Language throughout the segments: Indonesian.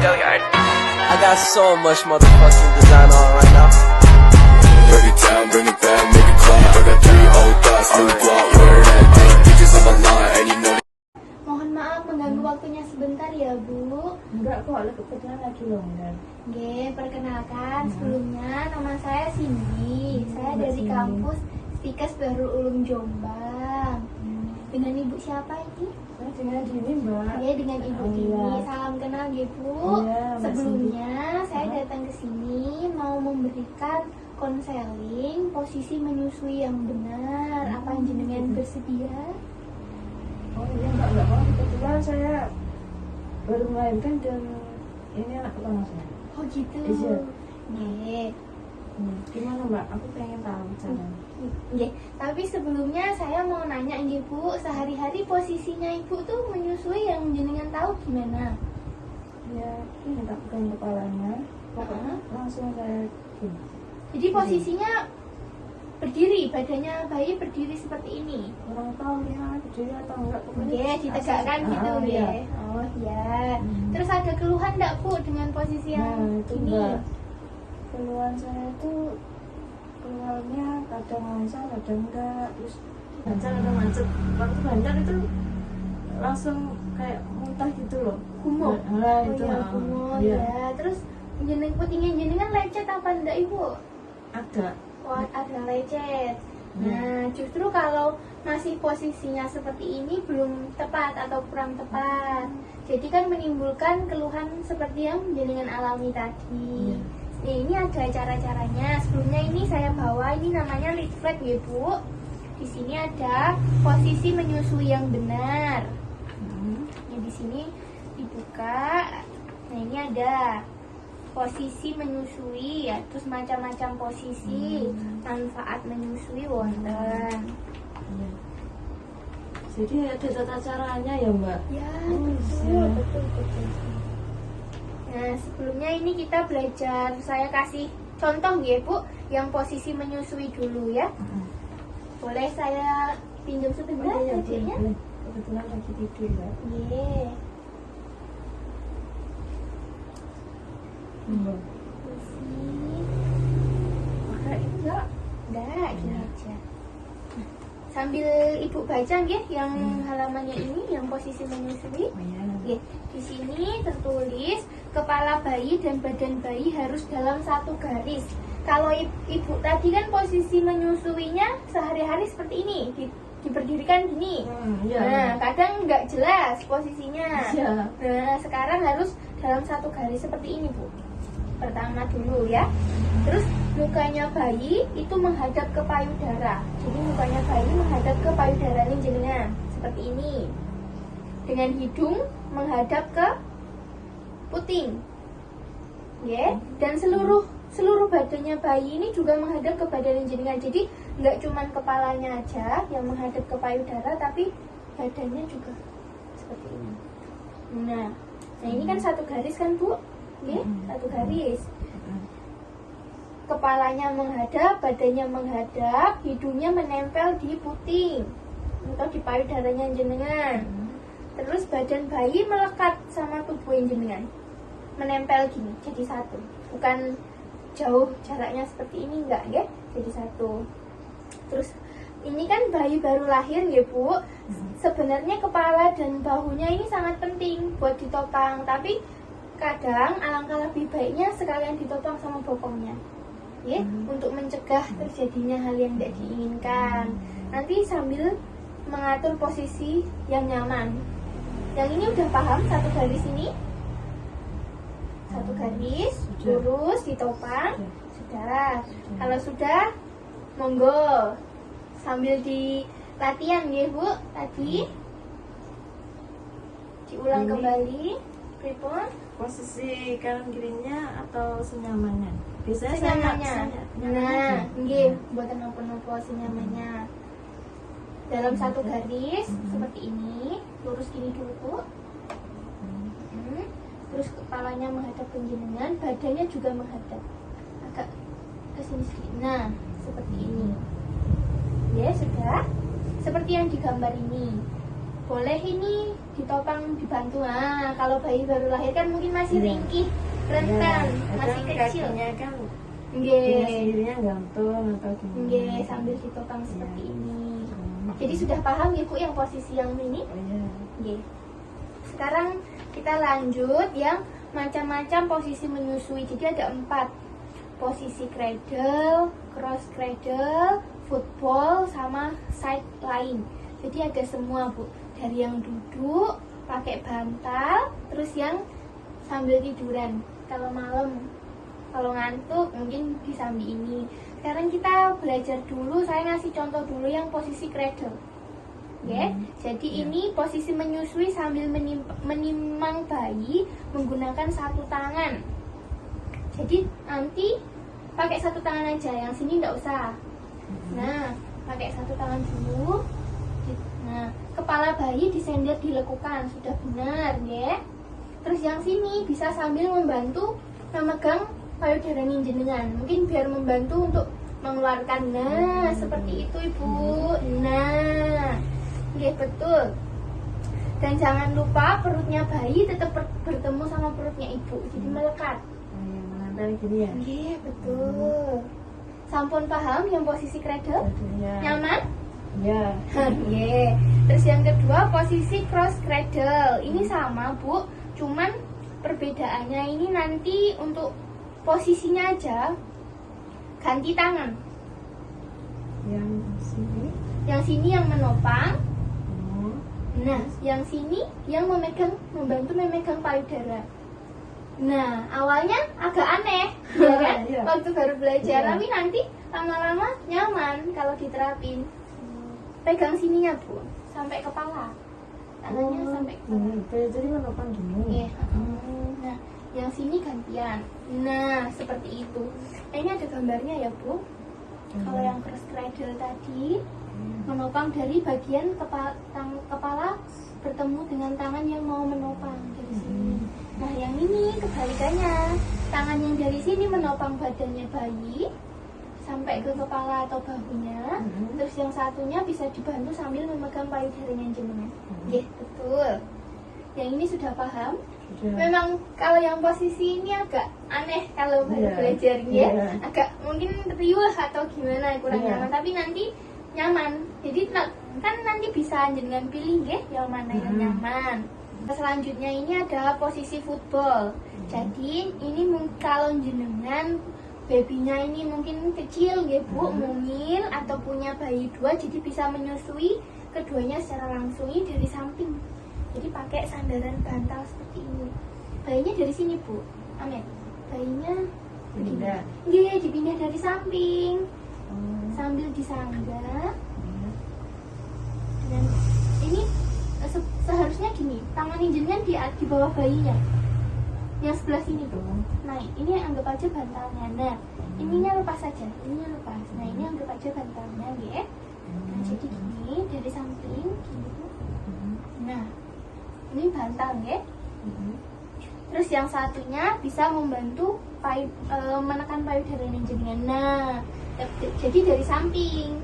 I got so much motherfucking design on right now. Break it down, bring it back, make it clap. I got 3 old thoughts, new block, where that day. Pictures on my line, and you know. Mohon maaf mengganggu waktunya sebentar ya Bu. Enggak kok, kebetulan lagi longgar. Oke, perkenalkan sebelumnya nama saya Cindy. Saya dari kampus Stikes Bahrul Ulum Jombang. Dengan Ibu siapa ini? Saya dengan Dini, Mbak. Ya, dengan Ibu Oh, Dini. iya. Salam kenal ya Bu. Iya, Mbak Sebelumnya saya datang ke sini mau memberikan konseling posisi menyusui yang benar. Apa jenengan bersedia? Oh iya, Mbak, enggak apa. Kebetulan saya baru melahirkan dan ini anak pertama saya. Oh gitu. Iya. Oke. Gimana, Mbak? Aku pengen tahu caranya. Nggih, tapi sebelumnya saya mau nanya nggih Bu, sehari-hari posisinya Ibu tuh menyusui yang jenengan tahu gimana? Ya, ini tak pegang kepalanya. Pokoknya langsung saya gini. Jadi posisinya berdiri, badannya bayi berdiri seperti ini. Kurang tahu ya berdiri atau enggak. Oke, ditegakkan gitu ya. ya. Oh iya. Terus ada keluhan enggak Bu dengan posisi Nah, yang itu ini? Mbak. Keluhan saya tuh keluarnya kadang lancar, kadang enggak. Terus lancar atau macet. Waktu lancar itu langsung kayak muntah gitu loh. Kumur. Nah, Oh itu. iya, kumur Iya. ya. Terus putingnya jenengan lecet apa enggak Ibu? Ada. Oh, ada lecet. Nah, justru kalau masih posisinya seperti ini belum tepat atau kurang tepat. Jadi kan menimbulkan keluhan seperti yang jenengan alami tadi. Iya. Nah, ini ada cara-caranya. Sebelumnya ini saya bawa, ini namanya lead flag ya Bu. Di sini ada posisi menyusui yang benar. Ya, di sini dibuka. Nah, ini ada posisi menyusui ya, terus macam-macam posisi, manfaat menyusui wonten. Iya. Jadi ada tata caranya ya, Mbak? Ya, Oh, betul, iya. betul. Nah, sebelumnya ini kita belajar, saya kasih contoh ya Bu, yang posisi menyusui dulu ya. Boleh saya pinjam sebentar Iya, gadgetnya? boleh. Kebetulan lagi tidur, Mbak. Iya. Posisi. Pakai enggak? Enggak, gini aja. Nah, sambil Ibu baca ya yang halamannya ini, yang posisi menyusui. Oh iya. Oke, di sini tertulis kepala bayi dan badan bayi harus dalam satu garis. Kalau ibu tadi kan posisi menyusuinya sehari-hari seperti ini, diberdirikan gini. Iya. Nah, kadang nggak jelas posisinya. Iya. Nah, sekarang harus dalam satu garis seperti ini, Bu. Pertama dulu ya. Terus mukanya bayi itu menghadap ke payudara. Jadi mukanya bayi menghadap ke payudaranya jenengan seperti ini. Dengan hidung menghadap ke puting. Ya, dan seluruh badannya bayi ini juga menghadap ke badan jenengan. Jadi nggak cuman kepalanya aja yang menghadap ke payudara, tapi badannya juga seperti ini. Nah ini kan satu garis kan Bu? Ya, satu garis. Kepalanya menghadap, badannya menghadap, hidungnya menempel di puting atau di payudaranya jenengan. Terus badan bayi melekat sama tubuh jenengan, menempel gini, jadi satu. Bukan jauh jaraknya seperti ini, enggak ya, jadi satu. Terus ini kan bayi baru lahir ya Bu. Sebenarnya kepala dan bahunya ini sangat penting buat ditopang, tapi kadang alangkah lebih baiknya sekalian ditopang sama bokongnya, ya, untuk mencegah terjadinya hal yang tidak diinginkan. Nanti sambil mengatur posisi yang nyaman. Yang ini udah paham satu garis ini? Satu garis, lurus, ditopang. Sudah. Kalau sudah, monggo sambil di latihan ya Bu. Tadi diulang Ini. kembali. Pripun? Posisi kanan kirinya atau senyamannya? Biasanya Senyamannya. senyamannya. Nah, nggih, buatan nopo-nopo senyamannya. Dalam satu garis seperti ini, lurus gini dulu Bu. Terus kepalanya menghadap ke jenengan, badannya juga menghadap agak ke sini sedikit. Nah, seperti ini. Ya, sudah. Seperti yang digambar ini. Boleh ini ditopang dibantu. Nah, kalau bayi baru lahir kan mungkin masih ringkih, rentan, masih kecil. Kakinya kan Nggih. sendirinya gantung atau gimana? Nggih, sambil ditopang seperti ini. Jadi sudah paham ya Bu yang posisi yang ini? Oh, iya. Nggih. Sekarang kita lanjut yang macam-macam posisi menyusui. Jadi ada 4. Posisi cradle, cross cradle, football, sama side line. Jadi ada semua Bu. Dari yang duduk, pakai bantal, terus yang sambil tiduran. Kalau malam, kalau ngantuk mungkin disambi ini. Sekarang kita belajar dulu, saya ngasih contoh dulu yang posisi cradle. Ya, jadi ini posisi menyusui sambil menimang bayi menggunakan satu tangan. Jadi nanti pakai satu tangan aja, yang sini nggak usah. Nah, pakai satu tangan dulu. Nah, kepala bayi disender dilekukan, sudah benar ya. Terus yang sini bisa sambil membantu memegang payudara jenengan, mungkin biar membantu untuk mengeluarkan. Nah, seperti itu Ibu. Nah, iya betul. Dan jangan lupa perutnya bayi tetap bertemu sama perutnya ibu, jadi melekat. Menempel gini ya? Iya betul. Sampun paham yang posisi cradle? Iya. Nyaman? Iya. Iya. Terus yang kedua posisi cross cradle. Ini sama Bu, cuman perbedaannya ini nanti untuk posisinya aja ganti tangan. Yang sini. Yang sini yang menopang. Oh. Nah, yang sini yang membantu memegang payudara. Nah, awalnya agak aneh, ya kan? Iya. Waktu baru belajar, Iya. tapi nanti lama-lama nyaman kalau diterapin. Pegang sininya Bu, sampai kepala. Tangannya sampai kepala. Jadi menopang gini. Iya. Nah, yang sini gantian. Nah, seperti itu. Nah, ini ada gambarnya ya Bu. Kalau yang cross cradle tadi menopang dari bagian kepala bertemu dengan tangan yang mau menopang dari sini. Nah, yang ini kebalikannya. Tangan yang dari sini menopang badannya bayi sampai ke kepala atau bahunya. Terus yang satunya bisa dibantu sambil memegang payudaranya jenengan. Iya, betul. Yang ini sudah paham? Sudah. Memang kalau yang posisi ini agak aneh kalau baru Iya. belajar ya. Iya. Agak mungkin riuh atau gimana kurang Iya. nyaman, tapi nanti nyaman. Jadi kan nanti bisa jenengan pilih ya yang mana yang nyaman. Selanjutnya ini ada posisi football. Jadi ini kalau jenengan babynya ini mungkin kecil ya Bu, mungil atau punya bayi 2, jadi bisa menyusui keduanya secara langsung ini dari samping. Jadi pakai sandaran bantal seperti ini. Bayinya dari sini Bu. Amin. Bayinya Pindah. iya, dipindah dari samping sambil disangga. Dan ini seharusnya gini, tangan jenengan di bawah bayinya, yang sebelah sini tuh. Nah, ini anggap aja bantalnya. Nah, ininya lepas saja, ininya lepas. Nah, ini anggap aja bantalnya, ya. Nah, jadi gini dari samping, gini. Nah, ini bantal, ya. Terus yang satunya bisa membantu menekan payudara jenengan. Nah, jadi dari samping.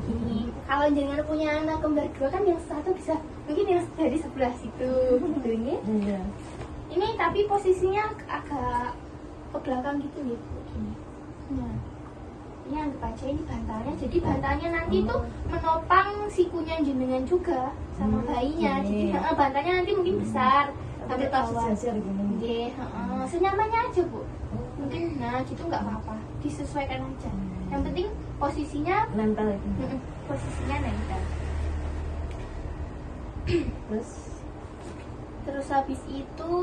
Gini. Kalau jenengan punya anak kembar 2 kan yang satu bisa mungkin yang dari sebelah situ gitu ya. Iya. Ini tapi posisinya agak ke belakang gitu ya Bu, gini. Nah, ini anggap aja ini bantalnya. Jadi bantalnya nanti tuh menopang sikunya jenengan juga sama bayinya. Jadi bantalnya nanti mungkin besar sampai Tapi bawah. sejajar gini. Iya, senyamannya aja Bu. Mungkin nah gitu nggak apa-apa, disesuaikan aja. Yang penting posisinya Nempel itu. posisinya nempel. Terus habis itu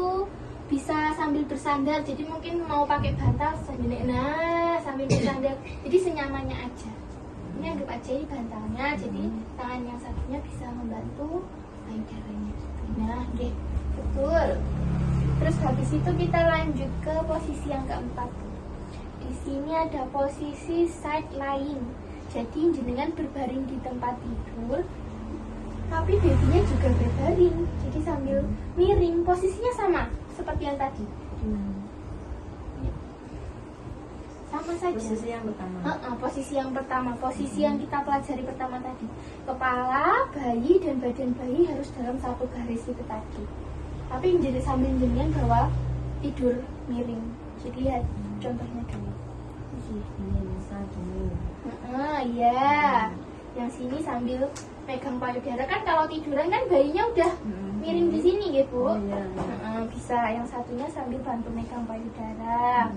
bisa sambil bersandar. Jadi mungkin mau pakai bantal sambil bersandar. Jadi senyamannya aja. Ini anggap aja ini bantalnya. Jadi tangan yang satunya bisa membantu payudaranya. Nah, betul. Terus habis itu kita lanjut ke posisi yang keempat. Di sini ada posisi side lying. Jadi jenengan berbaring di tempat tidur, tapi babynya juga berbaring. Jadi sambil miring, posisinya sama seperti yang tadi. Sama saja. Posisi yang pertama. Posisi yang pertama, posisi yang kita pelajari pertama tadi. Kepala bayi dan badan bayi harus dalam satu garis itu tadi. Tapi jadi sambil jenengan bawa tidur miring. Jadi lihat contohnya dulu. Ini bisa gini. Iya. Yang sini sambil megang payudara, kan kalau tiduran kan bayinya udah miring di sini ya Bu. Oh, iya. Bisa. Yang satunya sambil bantu megang payudara.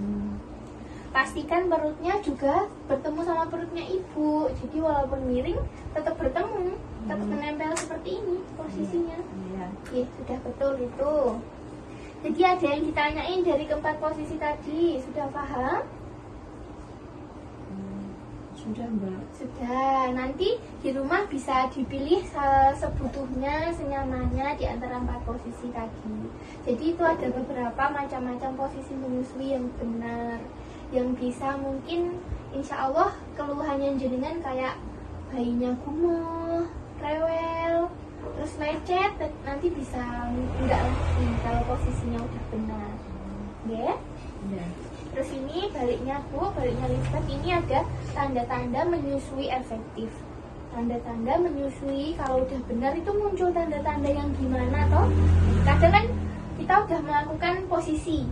Pastikan perutnya juga bertemu sama perutnya ibu. Jadi walaupun miring tetap bertemu, tetap menempel seperti ini posisinya. Iya. Oke, sudah betul itu. Jadi ada yang ditanyain dari keempat posisi tadi, sudah paham? Sudah Mbak. Sudah. Nanti di rumah bisa dipilih sebutuhnya, senyamannya di antara 4 posisi tadi. Jadi itu ada beberapa macam-macam posisi menyusui yang benar, yang bisa mungkin insya Allah keluhannya jenengan kayak bayinya gumoh, rewel, terus lecet, nanti bisa enggak lagi kalau posisinya udah benar. Ya? Iya. Terus ini baliknya Bu, baliknya Lisbeth, ini ada tanda-tanda menyusui efektif. Tanda-tanda menyusui kalau udah benar itu muncul tanda-tanda yang gimana toh? Kadang kan kita udah melakukan posisi,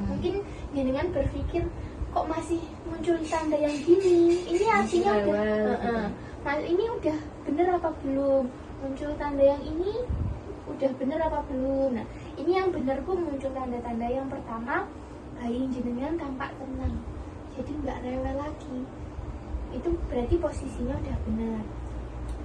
mungkin jenengan berpikir kok masih muncul tanda yang gini, ini artinya udah Mas ini udah bener apa belum? Muncul tanda yang ini udah bener apa belum? Nah ini yang bener Bu, muncul tanda-tanda yang pertama, bayi jenengan tampak tenang, jadi nggak rewel lagi, itu berarti posisinya udah benar.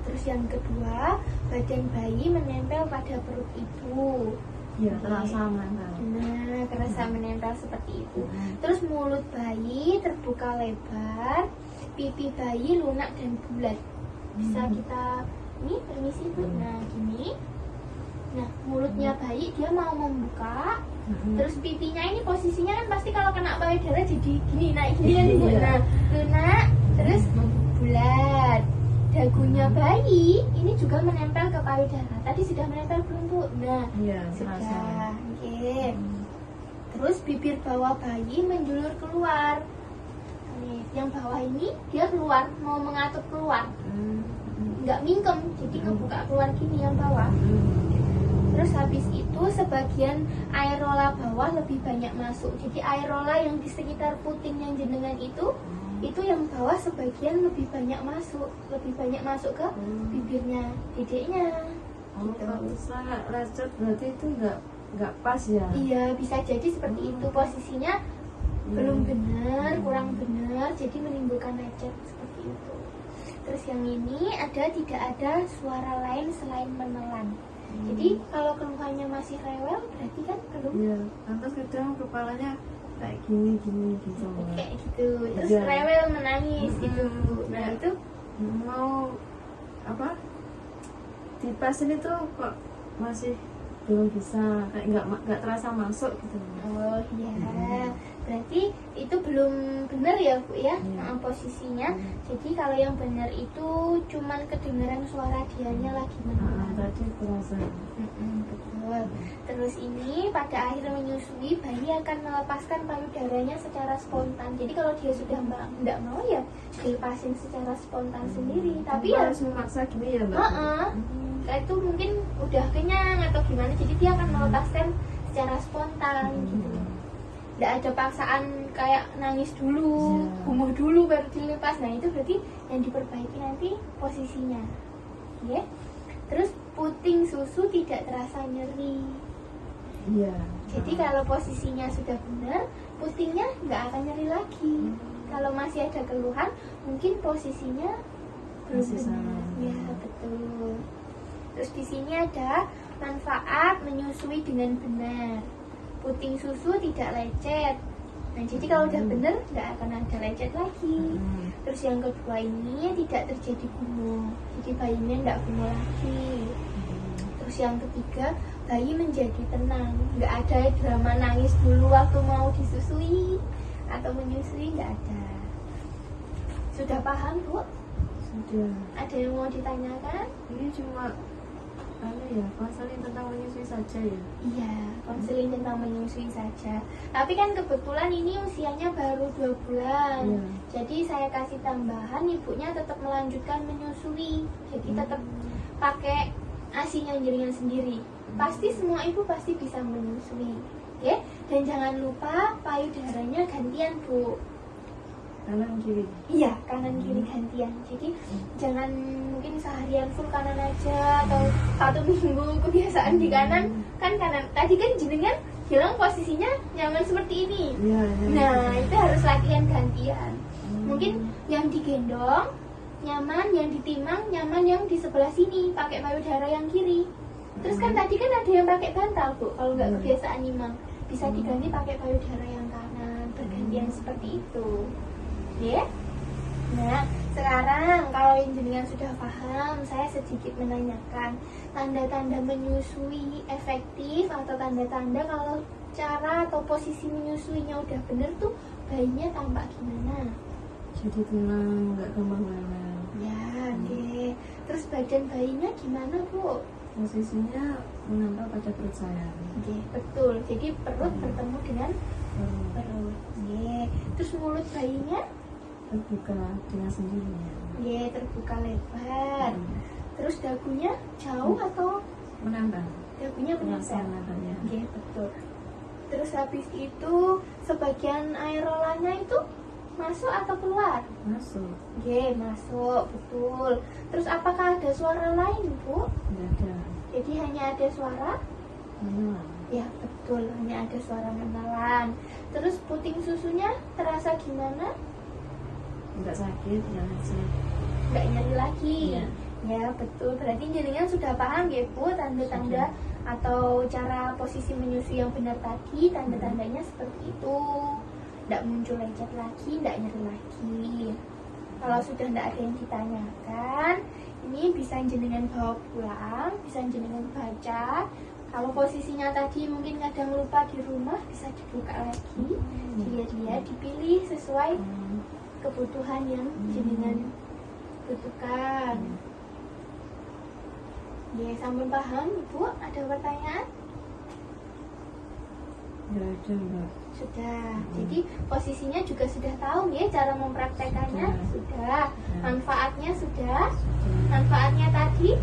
Terus yang kedua, badan bayi menempel pada perut ibu. Iya, terasa menempel. Nah, terasa menempel seperti itu. Terus mulut bayi terbuka lebar, pipi bayi lunak dan bulat. Bisa kita, ini permisi Bu. Nah gini, nah mulutnya bayi dia mau membuka, terus pipinya ini posisinya kan pasti kalau kena payudara jadi gini, naik gini kan Bu. Nah lunak, terus bulat. Dagunya bayi ini juga menempel ke payudara. Tadi sudah menempel belum Bu? Nah Iya, sudah. Oke. Terus bibir bawah bayi menjulur keluar. Nih, yang bawah ini dia keluar, mau mengatur keluar, nggak mingkem, jadi ngebuka keluar gini yang bawah. Terus habis itu sebagian aerola bawah lebih banyak masuk. Jadi aerola yang di sekitar puting yang jenengan itu yang bawah sebagian lebih banyak masuk ke bibirnya, dedeknya. Kalau saya lecet berarti itu nggak pas ya? Iya, bisa jadi seperti itu posisinya belum benar, kurang benar, jadi menimbulkan lecet seperti itu. Terus yang ini tidak ada suara lain selain menelan. Jadi kalau keluhannya masih rewel berarti kan belum. Iya, lantas kadang kepalanya kayak gini gitu. Kayak gitu. Terus Iya. rewel menangis gitu. Nah itu mau apa? Dipasin itu kok masih belum bisa, kayak nggak terasa masuk gitu. oh iya. Berarti itu belum benar ya Bu ya, posisinya. Jadi kalau yang benar itu cuman kedengaran suara dianya lagi menelan. Tadi terasa. Betul. Terus ini pada akhir menyusui bayi akan melepaskan payudaranya secara spontan. Jadi kalau dia sudah tidak mau ya dilepasin secara spontan sendiri. Tapi ya harus memaksa gini ya Mbak? itu mungkin udah kenyang atau gimana. Jadi dia akan melepaskan secara spontan gitu. Tidak ada paksaan kayak nangis dulu, gumoh dulu baru dilepas. Nah itu berarti yang diperbaiki nanti posisinya. Ya. Terus puting susu tidak terasa nyeri. Iya. Jadi kalau posisinya sudah benar, putingnya nggak akan nyeri lagi. Kalau masih ada keluhan, mungkin posisinya belum Masih benar. salah. Ya betul. Terus di sini ada manfaat menyusui dengan benar. Puting susu tidak lecet. Nah jadi kalau udah benar nggak akan ada lecet lagi. Terus yang kedua ini tidak terjadi gumoh. Jadi bayinya nggak gumoh lagi. Terus yang ketiga, bayi menjadi tenang, nggak ada drama nangis dulu waktu mau disusui atau menyusui, nggak ada. Sudah paham Bu? Sudah. Ada yang mau ditanyakan? Ini cuma konseling tentang menyusui saja ya? Iya, konseling tentang menyusui saja. Tapi kan kebetulan ini usianya baru 2 bulan. Iya. Jadi saya kasih tambahan, ibunya tetap melanjutkan menyusui. Jadi tetap pakai asinya jenengan sendiri. Pasti semua ibu pasti bisa menyusui. Oke? Dan jangan lupa payudaranya gantian, Bu. Kanan kiri. Iya, kanan kiri gantian. Jadi jangan mungkin seharian full kanan aja atau 1 minggu kebiasaan di kanan. Kan kanan. Tadi kan jenengan bilang posisinya nyaman seperti ini. Iya. Nah, itu harus latihan gantian. Mungkin yang digendong nyaman, yang ditimang nyaman, yang di sebelah sini pakai payudara yang kiri. Terus kan tadi kan ada yang pakai bantal, Bu. Kalau nggak kebiasaan nimang, bisa diganti pakai payudara yang kanan, bergantian seperti itu. Ya. Nah, sekarang kalau jenengan sudah paham, saya sedikit menanyakan tanda-tanda menyusui efektif atau tanda-tanda kalau cara atau posisi menyusuinya udah bener tuh bayinya tampak gimana? Jadi tenang, nggak gampang meleleh. Ya, oke. Terus badan bayinya gimana, Bu? Posisinya menempel pada perut saya. Oke, betul. Jadi perut bertemu dengan perut. Oke. Terus mulut bayinya Terbuka dengan sendirinya. terbuka lebar. Terus dagunya jauh atau Menempel. dagunya Terasa menempel? nadanya. Oke, betul. Terus habis itu sebagian aerolannya itu masuk atau keluar? Masuk. Oke, masuk, betul. Terus apakah ada suara lain, Bu? Tidak ada. Jadi hanya ada suara? Menelan. Ya, betul. Hanya ada suara menelan. Terus puting susunya terasa gimana? Nggak sakit, nggak lecet. Nggak nyeri lagi. Iya. Ya, betul. Berarti jenengan sudah paham ya, Bu, tanda-tanda atau cara posisi menyusui yang benar tadi, tanda-tandanya seperti itu. Nggak muncul lecet lagi, nggak nyeri lagi. Kalau sudah nggak ada yang ditanyakan, ini bisa jenengan bawa pulang, bisa jenengan baca. Kalau posisinya tadi mungkin kadang lupa di rumah, bisa dibuka lagi, dilihat-lihat, dipilih sesuai kebutuhan yang jenengan butuhkan. Ya, sampai paham, Ibu? Ada pertanyaan? Nggak ada, Mbak. Sudah. Jadi posisinya juga sudah tahu ya cara mempraktekannya? Sudah. Manfaatnya sudah? Manfaatnya tadi?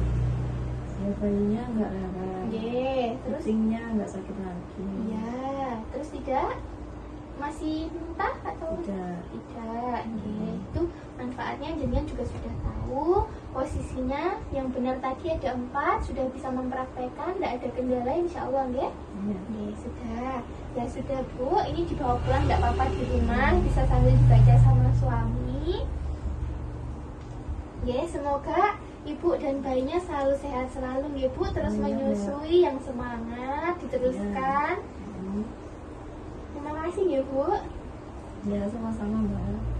Ya, bayinya nggak lewat. Ye, terus Putingnya nggak sakit lagi. ya, terus tidak masih muntah atau Tidak. tidak? Itu manfaatnya jenengan juga sudah tahu. Posisinya yang benar tadi ada 4, sudah bisa mempraktekkan, tidak ada kendala insya Allah ya. Iya. Sudah. Ya sudah, Bu, ini dibawa pulang tidak apa-apa di rumah, bisa sambil dibaca sama suami. Ya, semoga Ibu dan bayinya selalu sehat selalu ya, Bu. Terus Iya, menyusui yang semangat, diteruskan. Terima kasih ya, Bu. Ya, sama-sama, Mbak.